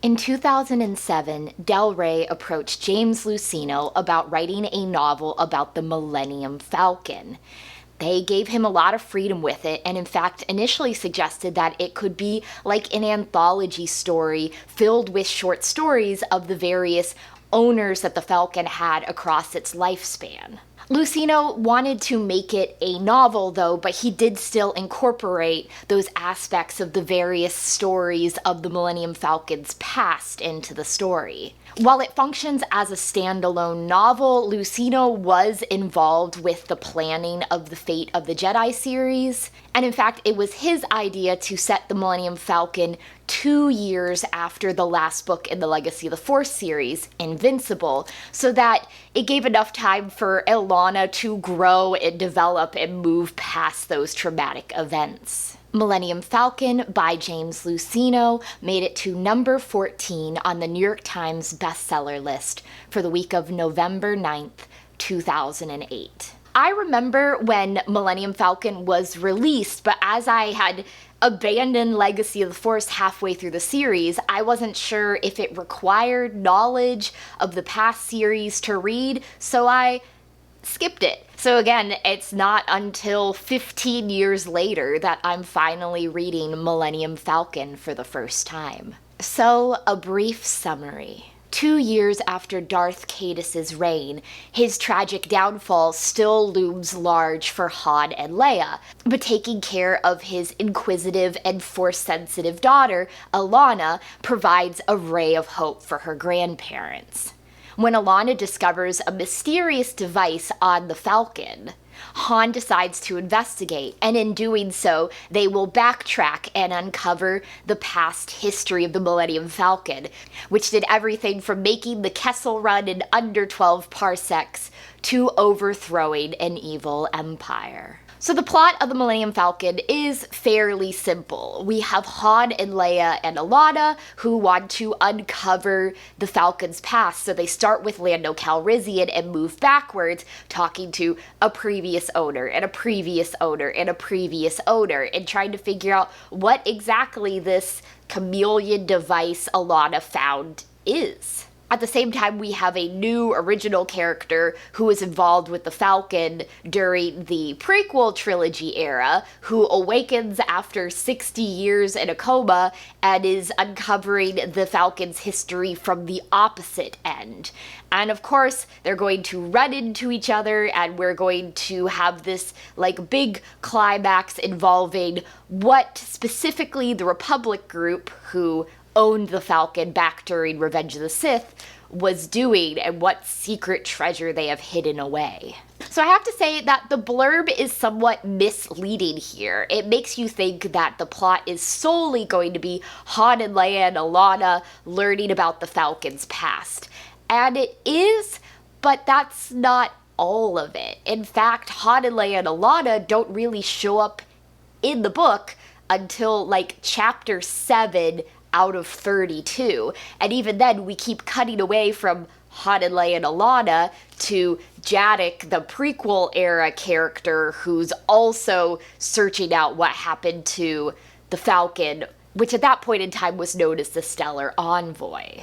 In 2007, Del Rey approached James Luceno about writing a novel about the Millennium Falcon. They gave him a lot of freedom with it, and in fact initially suggested that it could be like an anthology story filled with short stories of the various owners that the Falcon had across its lifespan. Luceno wanted to make it a novel, though, but he did still incorporate those aspects of the various stories of the Millennium Falcon's past into the story. While it functions as a standalone novel, Luceno was involved with the planning of the Fate of the Jedi series, and in fact, it was his idea to set the Millennium Falcon 2 years after the last book in the Legacy of the Force series, Invincible, so that it gave enough time for Allana to grow and develop and move past those traumatic events. Millennium Falcon by James Luceno made it to number 14 on the New York Times bestseller list for the week of November 9th, 2008. I remember when Millennium Falcon was released, but as I had abandoned Legacy of the Force halfway through the series, I wasn't sure if it required knowledge of the past series to read, so I skipped it. So again, it's not until 15 years later that I'm finally reading Millennium Falcon for the first time. So, a brief summary. 2 years after Darth Cadus's reign, his tragic downfall still looms large for Han and Leia, but taking care of his inquisitive and Force-sensitive daughter, Allana, provides a ray of hope for her grandparents. When Allana discovers a mysterious device on the Falcon, Han decides to investigate, and in doing so, they will backtrack and uncover the past history of the Millennium Falcon, which did everything from making the Kessel Run in under 12 parsecs to overthrowing an evil empire. So the plot of the Millennium Falcon is fairly simple. We have Han and Leia and Allana who want to uncover the Falcon's past. So they start with Lando Calrissian and move backwards, talking to a previous owner and a previous owner and a previous owner, and trying to figure out what exactly this chameleon device Allana found is. At the same time, we have a new original character who was involved with the Falcon during the prequel trilogy era, who awakens after 60 years in a coma and is uncovering the Falcon's history from the opposite end. And of course, they're going to run into each other, and we're going to have this big climax involving what specifically the Republic group, who owned the Falcon back during Revenge of the Sith, was doing and what secret treasure they have hidden away. So I have to say that the blurb is somewhat misleading here. It makes you think that the plot is solely going to be Han and Leia and Allana learning about the Falcon's past. And it is, but that's not all of it. In fact, Han and Leia and Allana don't really show up in the book until chapter 7 out of 32, and even then we keep cutting away from Han and Leia and Allana to Jadak, the prequel era character, who's also searching out what happened to the Falcon, which at that point in time was known as the Stellar Envoy.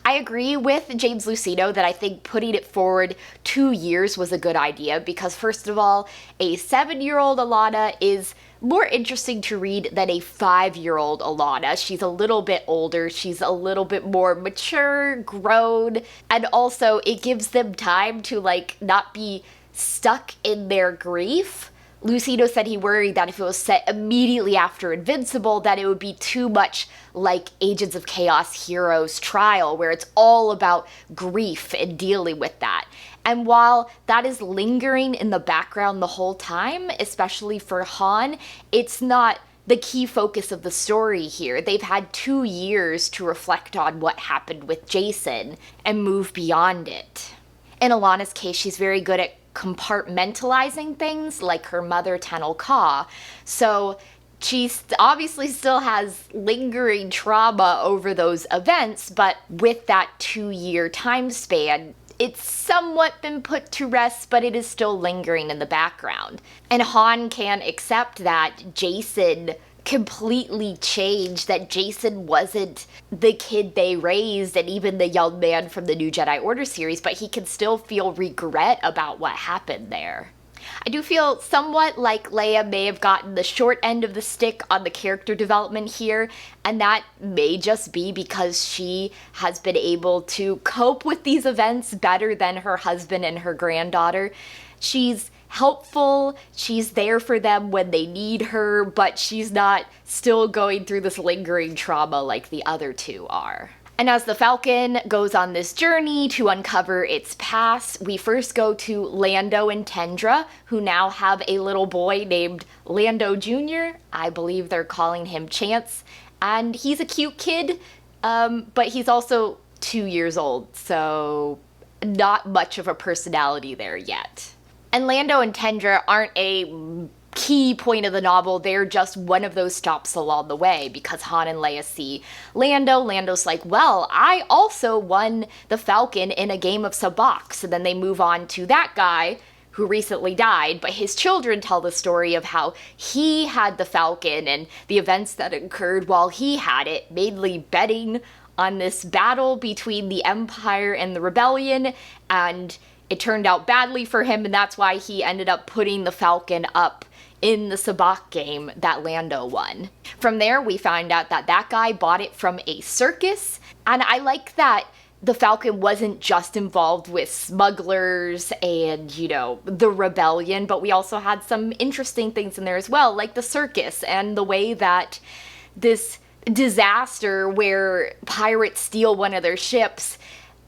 I agree with James Luceno that I think putting it forward 2 years was a good idea, because first of all, a 7-year-old Allana is more interesting to read than a 5-year-old Allana. She's a little bit older, she's a little bit more mature, grown, and also it gives them time to not be stuck in their grief. Luceno said he worried that if it was set immediately after Invincible, that it would be too much like Agents of Chaos Heroes Trial, where it's all about grief and dealing with that. And while that is lingering in the background the whole time, especially for Han, it's not the key focus of the story here. They've had 2 years to reflect on what happened with Jason and move beyond it. In Allana's case, she's very good at compartmentalizing things, like her mother Tenel Ka. So she obviously still has lingering trauma over those events, but with that 2-year time span, it's somewhat been put to rest, but it is still lingering in the background. And Han can accept that Jason completely changed, that Jacen wasn't the kid they raised and even the young man from the New Jedi Order series, but he can still feel regret about what happened there. I do feel somewhat like Leia may have gotten the short end of the stick on the character development here, and that may just be because she has been able to cope with these events better than her husband and her granddaughter. She's helpful, she's there for them when they need her, but she's not still going through this lingering trauma like the other two are. And as the Falcon goes on this journey to uncover its past, we first go to Lando and Tendra, who now have a little boy named Lando Jr. I believe they're calling him Chance. And he's a cute kid, but he's also 2 years old, so not much of a personality there yet. And Lando and Tendra aren't a key point of the novel, they're just one of those stops along the way, because Han and Leia see Lando. Lando's like, well, I also won the Falcon in a game of sabacc. So then they move on to that guy who recently died, but his children tell the story of how he had the Falcon and the events that occurred while he had it, mainly betting on this battle between the Empire and the Rebellion, and it turned out badly for him, and that's why he ended up putting the Falcon up in the sabacc game that Lando won. From there, we find out that that guy bought it from a circus, and I like that the Falcon wasn't just involved with smugglers and, you know, the rebellion, but we also had some interesting things in there as well, like the circus and the way that this disaster where pirates steal one of their ships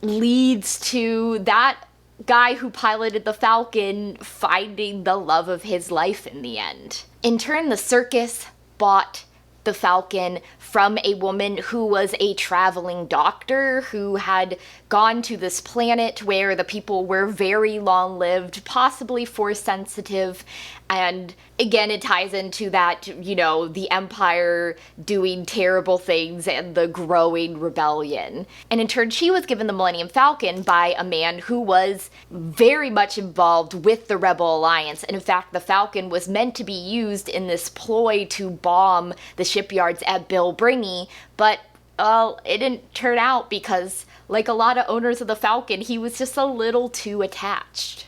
leads to that guy who piloted the Falcon finding the love of his life in the end. In turn, the circus bought the Falcon from a woman who was a traveling doctor who had gone to this planet where the people were very long-lived, possibly Force-sensitive, and again, it ties into that, you know, the Empire doing terrible things and the growing rebellion. And in turn, she was given the Millennium Falcon by a man who was very much involved with the Rebel Alliance. And in fact, the Falcon was meant to be used in this ploy to bomb the shipyards at Bilbringi, but it didn't turn out because, like a lot of owners of the Falcon, he was just a little too attached.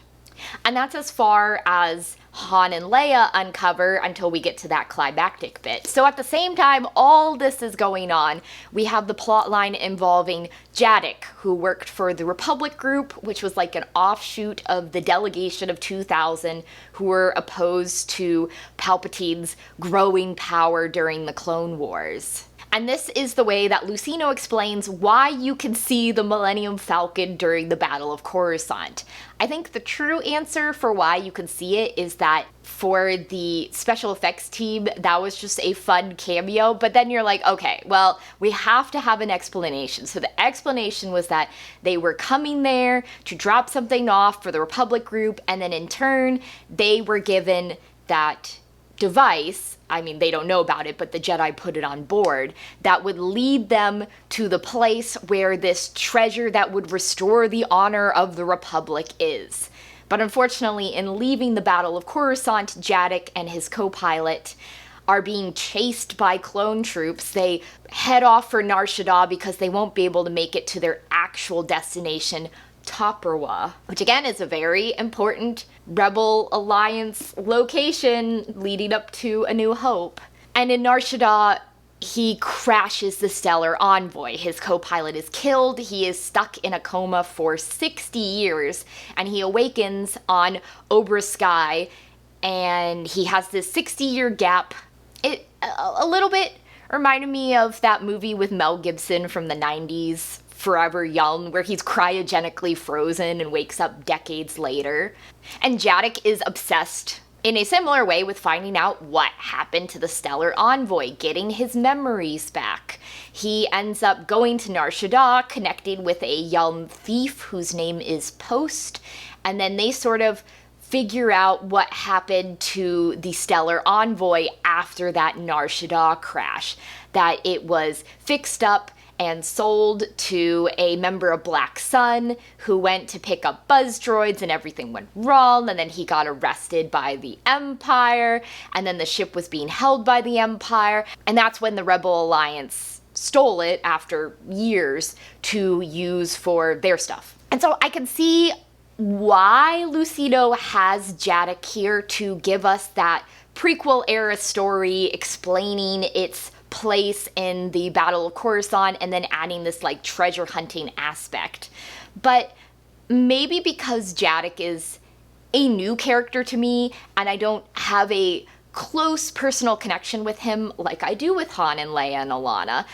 And that's as far as Han and Leia uncover until we get to that climactic bit. So at the same time all this is going on, we have the plotline involving Jadak, who worked for the Republic Group, which was like an offshoot of the delegation of 2000 who were opposed to Palpatine's growing power during the Clone Wars. And this is the way that Lucino explains why you can see the Millennium Falcon during the Battle of Coruscant. I think the true answer for why you can see it is that for the special effects team, that was just a fun cameo, but then you're like, okay, well, we have to have an explanation. So the explanation was that they were coming there to drop something off for the Republic Group, and then in turn, they were given that device. I mean, they don't know about it, but the Jedi put it on board, that would lead them to the place where this treasure that would restore the honor of the Republic is. But unfortunately, in leaving the Battle of Coruscant, Jadak and his co-pilot are being chased by clone troops. They head off for Nar Shaddaa because they won't be able to make it to their actual destination, Topperwa, which again is a very important Rebel Alliance location leading up to A New Hope. And in Nar Shaddaa, he crashes the Stellar Envoy. His co-pilot is killed, he is stuck in a coma for 60 years, and he awakens on Obroa-skai, and he has this 60-year gap. It a little bit reminded me of that movie with Mel Gibson from the 90s, Forever Young, where he's cryogenically frozen and wakes up decades later. And Jadak is obsessed in a similar way with finding out what happened to the Stellar Envoy, getting his memories back. He ends up going to Nar Shaddaa, connecting with a young thief whose name is Post, and then they sort of figure out what happened to the Stellar Envoy after that Nar Shaddaa crash, that it was fixed up and sold to a member of Black Sun who went to pick up buzz droids and everything went wrong, and then he got arrested by the Empire, and then the ship was being held by the Empire, and that's when the Rebel Alliance stole it after years to use for their stuff. And so I can see why Lucino has Jadak here to give us that prequel era story explaining its place in the Battle of Coruscant and then adding this like treasure hunting aspect. But maybe because Jadak is a new character to me and I don't have a close personal connection with him like I do with Han and Leia and Allana,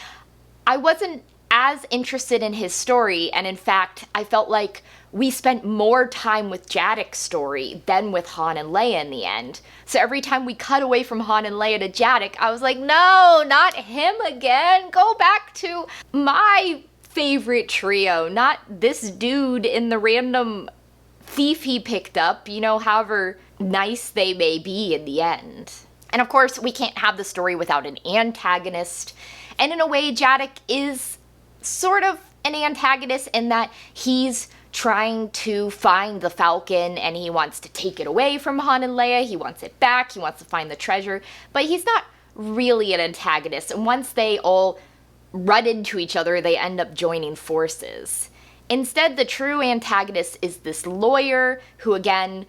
I wasn't as interested in his story, and in fact, I felt like we spent more time with Jadak's story than with Han and Leia in the end. So every time we cut away from Han and Leia to Jadak, I was like, no, not him again. Go back to my favorite trio, not this dude in the random thief he picked up, you know, however nice they may be in the end. And of course, we can't have the story without an antagonist. And in a way, Jadak is sort of an antagonist in that he's trying to find the Falcon and he wants to take it away from Han and Leia. He wants it back. He wants to find the treasure. But he's not really an antagonist. And once they all run into each other, they end up joining forces. Instead, the true antagonist is this lawyer who, again,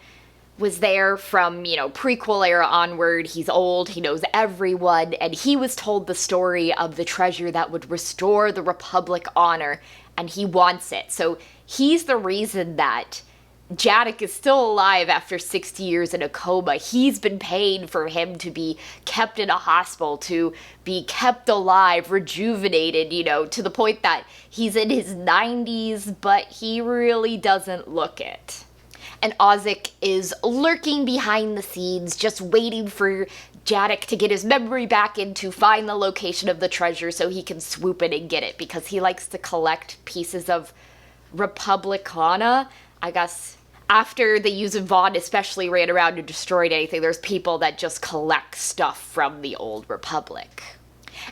was there from, you know, prequel era onward. He's old, he knows everyone, and he was told the story of the treasure that would restore the Republic honor, and he wants it. So he's the reason that Jadak is still alive after 60 years in a coma. He's been paying for him to be kept in a hospital, to be kept alive, rejuvenated, you know, to the point that he's in his 90s, but he really doesn't look it. And Oxic is lurking behind the scenes, just waiting for Jadak to get his memory back and to find the location of the treasure so he can swoop in and get it, because he likes to collect pieces of Republicana. I guess after the Yuuzhan Vong especially ran around and destroyed anything, there's people that just collect stuff from the old Republic.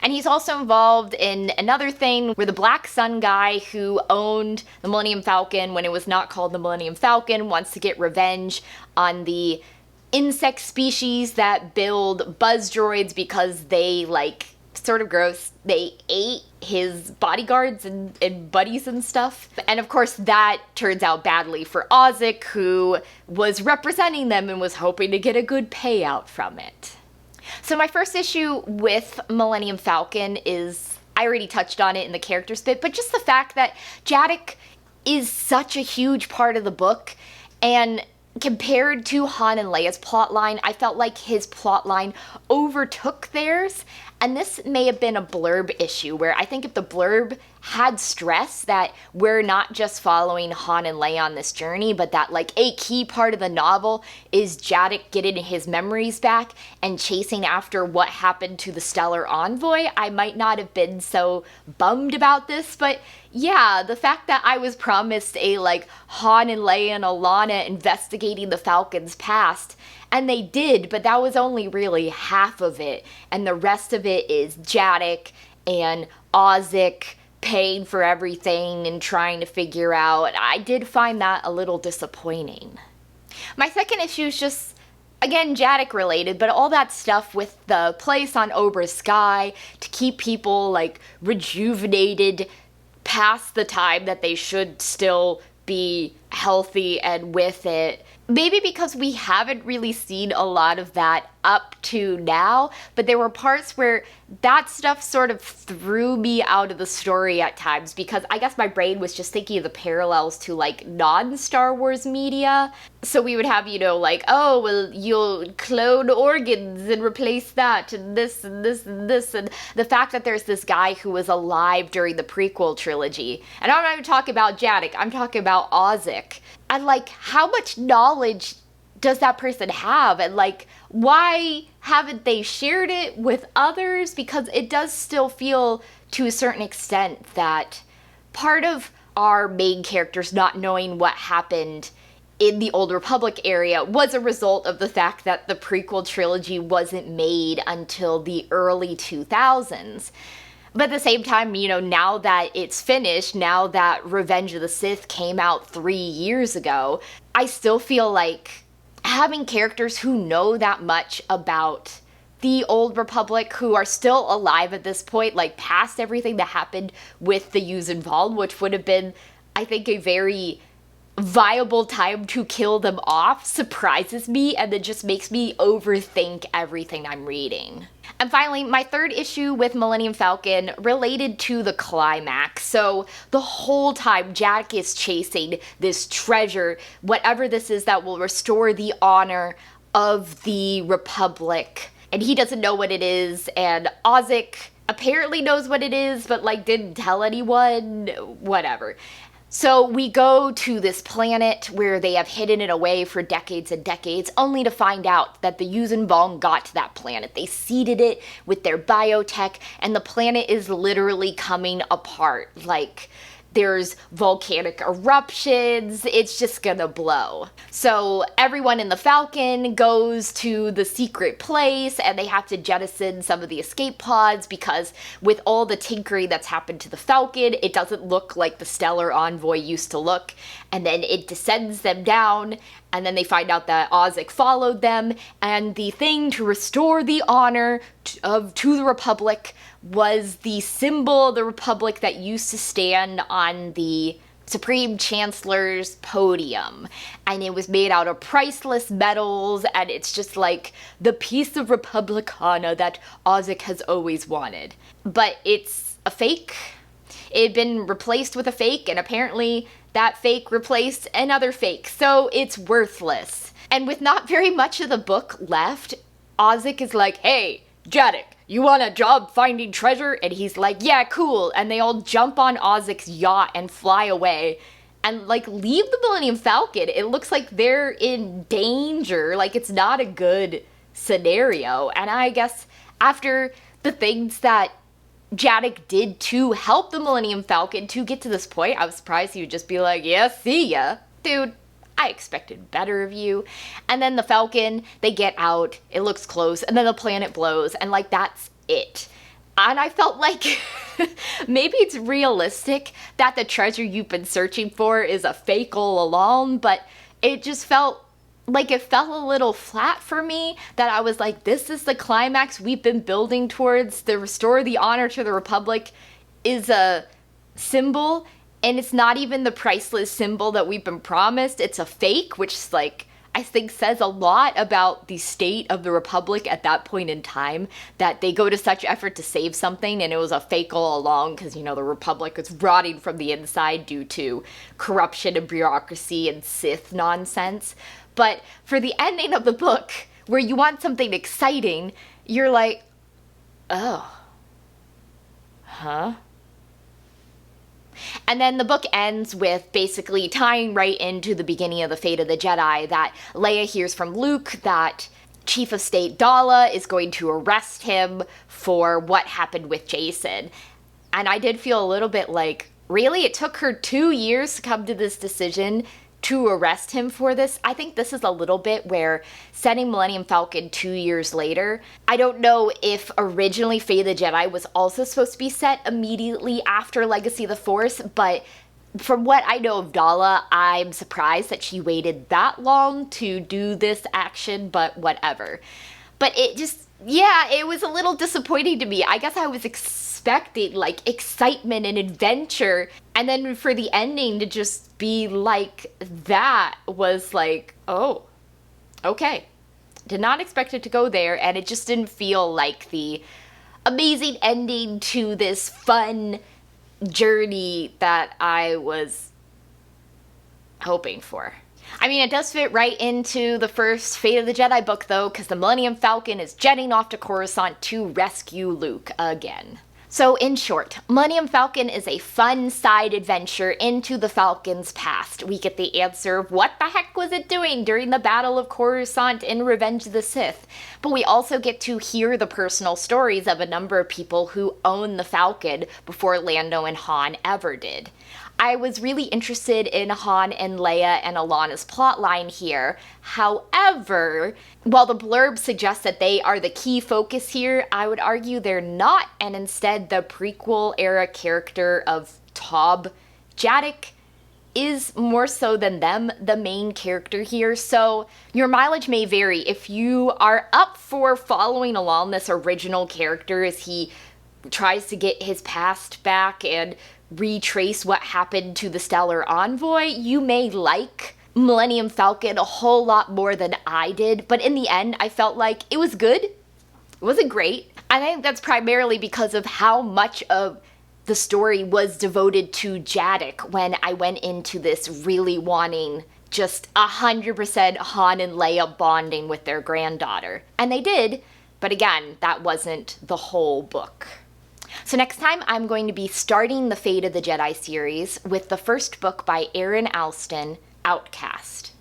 And he's also involved in another thing where the Black Sun guy who owned the Millennium Falcon when it was not called the Millennium Falcon wants to get revenge on the insect species that build buzz droids because they, like, sort of gross, they ate his bodyguards and buddies and stuff. And of course that turns out badly for Oxic, who was representing them and was hoping to get a good payout from it. So my first issue with Millennium Falcon is, I already touched on it in the characters bit, but just the fact that Jadak is such a huge part of the book, and compared to Han and Leia's plotline, I felt like his plotline overtook theirs. And this may have been a blurb issue, where I think if the blurb had stress that we're not just following Han and Leia on this journey, but that, like, a key part of the novel is Jadak getting his memories back and chasing after what happened to the Stellar Envoy, I might not have been so bummed about this. But yeah, the fact that I was promised a, like, Han and Leia and Allana investigating the Falcon's past, and they did, but that was only really half of it, and the rest of it is Jadak and Oxic paying for everything and trying to figure out. I did find that a little disappointing. My second issue is just, again, Jadak related, but all that stuff with the place on Obroa-skai to keep people, like, rejuvenated past the time that they should still be healthy and with it. Maybe because we haven't really seen a lot of that up to now, but there were parts where that stuff sort of threw me out of the story at times, because I guess my brain was just thinking of the parallels to, like, non-Star Wars media. So we would have, you know, like, oh, well, you'll clone organs and replace that, and this and this and this, and the fact that there's this guy who was alive during the prequel trilogy. And I'm not even talking about Jadak, I'm talking about Oxic. And, like, how much knowledge does that person have? And, like, why haven't they shared it with others? Because it does still feel, to a certain extent, that part of our main characters not knowing what happened in the Old Republic area was a result of the fact that the prequel trilogy wasn't made until the early 2000s. But at the same time, now that it's finished, now that Revenge of the Sith came out 3 years ago, I still feel like having characters who know that much about the Old Republic, who are still alive at this point, like past everything that happened with the Yuuzhan Vong, which would have been, I think, a very viable time to kill them off, surprises me, and then just makes me overthink everything I'm reading. And finally, my third issue with Millennium Falcon related to the climax. So the whole time, Jadak is chasing this treasure, whatever this is that will restore the honor of the Republic. And he doesn't know what it is, and Oxic apparently knows what it is, but didn't tell anyone, whatever. So we go to this planet where they have hidden it away for decades and decades, only to find out that the Yuuzhan Vong got to that planet. They seeded it with their biotech, and the planet is literally coming apart. There's volcanic eruptions, it's just gonna blow. So everyone in the Falcon goes to the secret place, and they have to jettison some of the escape pods because with all the tinkering that's happened to the Falcon, it doesn't look like the Stellar Envoy used to look. And then it descends them down, and then they find out that Oxic followed them, and the thing to restore the honor to the Republic was the symbol of the Republic that used to stand on the Supreme Chancellor's podium. And it was made out of priceless metals, and it's just the piece of Republicana that Oxic has always wanted. But it's a fake. It had been replaced with a fake, and apparently that fake replaced another fake, so it's worthless. And with not very much of the book left, Oxic is like, "Hey, Jadak, you want a job finding treasure?" And he's like, "Yeah, cool." And they all jump on Ozic's yacht and fly away and leave the Millennium Falcon. It looks like they're in danger. It's not a good scenario. And I guess after the things that Jadak did to help the Millennium Falcon to get to this point, I was surprised he would just be like, "Yeah, see ya." Dude, I expected better of you. And then the Falcon, they get out, it looks close, and then the planet blows, and that's it. And I felt like maybe it's realistic that the treasure you've been searching for is a fake all along, but it just felt it fell a little flat for me, that I was like, this is the climax we've been building towards. The restore the honor to the Republic is a symbol, and it's not even the priceless symbol that we've been promised. It's a fake, which I think says a lot about the state of the Republic at that point in time, that they go to such effort to save something and it was a fake all along because, the Republic is rotting from the inside due to corruption and bureaucracy and Sith nonsense. But for the ending of the book, where you want something exciting, you're like, oh, huh? And then the book ends with basically tying right into the beginning of the Fate of the Jedi, that Leia hears from Luke that Chief of State Daala is going to arrest him for what happened with Jason. And I did feel a little bit really? It took her 2 years to come to this decision to arrest him for this. I think this is a little bit where setting Millennium Falcon 2 years later, I don't know if originally Fate of the Jedi was also supposed to be set immediately after Legacy of the Force, but from what I know of Daala, I'm surprised that she waited that long to do this action, but whatever. But it just, yeah, it was a little disappointing to me. I guess I was expecting excitement and adventure, and then for the ending to just be that was oh, okay. Did not expect it to go there, and it just didn't feel like the amazing ending to this fun journey that I was hoping for. I mean, it does fit right into the first Fate of the Jedi book, though, because the Millennium Falcon is jetting off to Coruscant to rescue Luke again. So in short, Millennium Falcon is a fun side adventure into the Falcon's past. We get the answer of what the heck was it doing during the Battle of Coruscant in Revenge of the Sith. But we also get to hear the personal stories of a number of people who own the Falcon before Lando and Han ever did. I was really interested in Han and Leia and Allana's plotline here. However, while the blurb suggests that they are the key focus here, I would argue they're not, and instead the prequel era character of Tobb Jadak is more so than them the main character here. So your mileage may vary. If you are up for following along this original character as he tries to get his past back and retrace what happened to the Stellar Envoy, you may like Millennium Falcon a whole lot more than I did. But in the end, I felt like it was good. It wasn't great. I think that's primarily because of how much of the story was devoted to Jadak when I went into this really wanting just 100% Han and Leia bonding with their granddaughter. And they did, but again, that wasn't the whole book. So next time I'm going to be starting the Fate of the Jedi series with the first book by Aaron Alston, Outcast.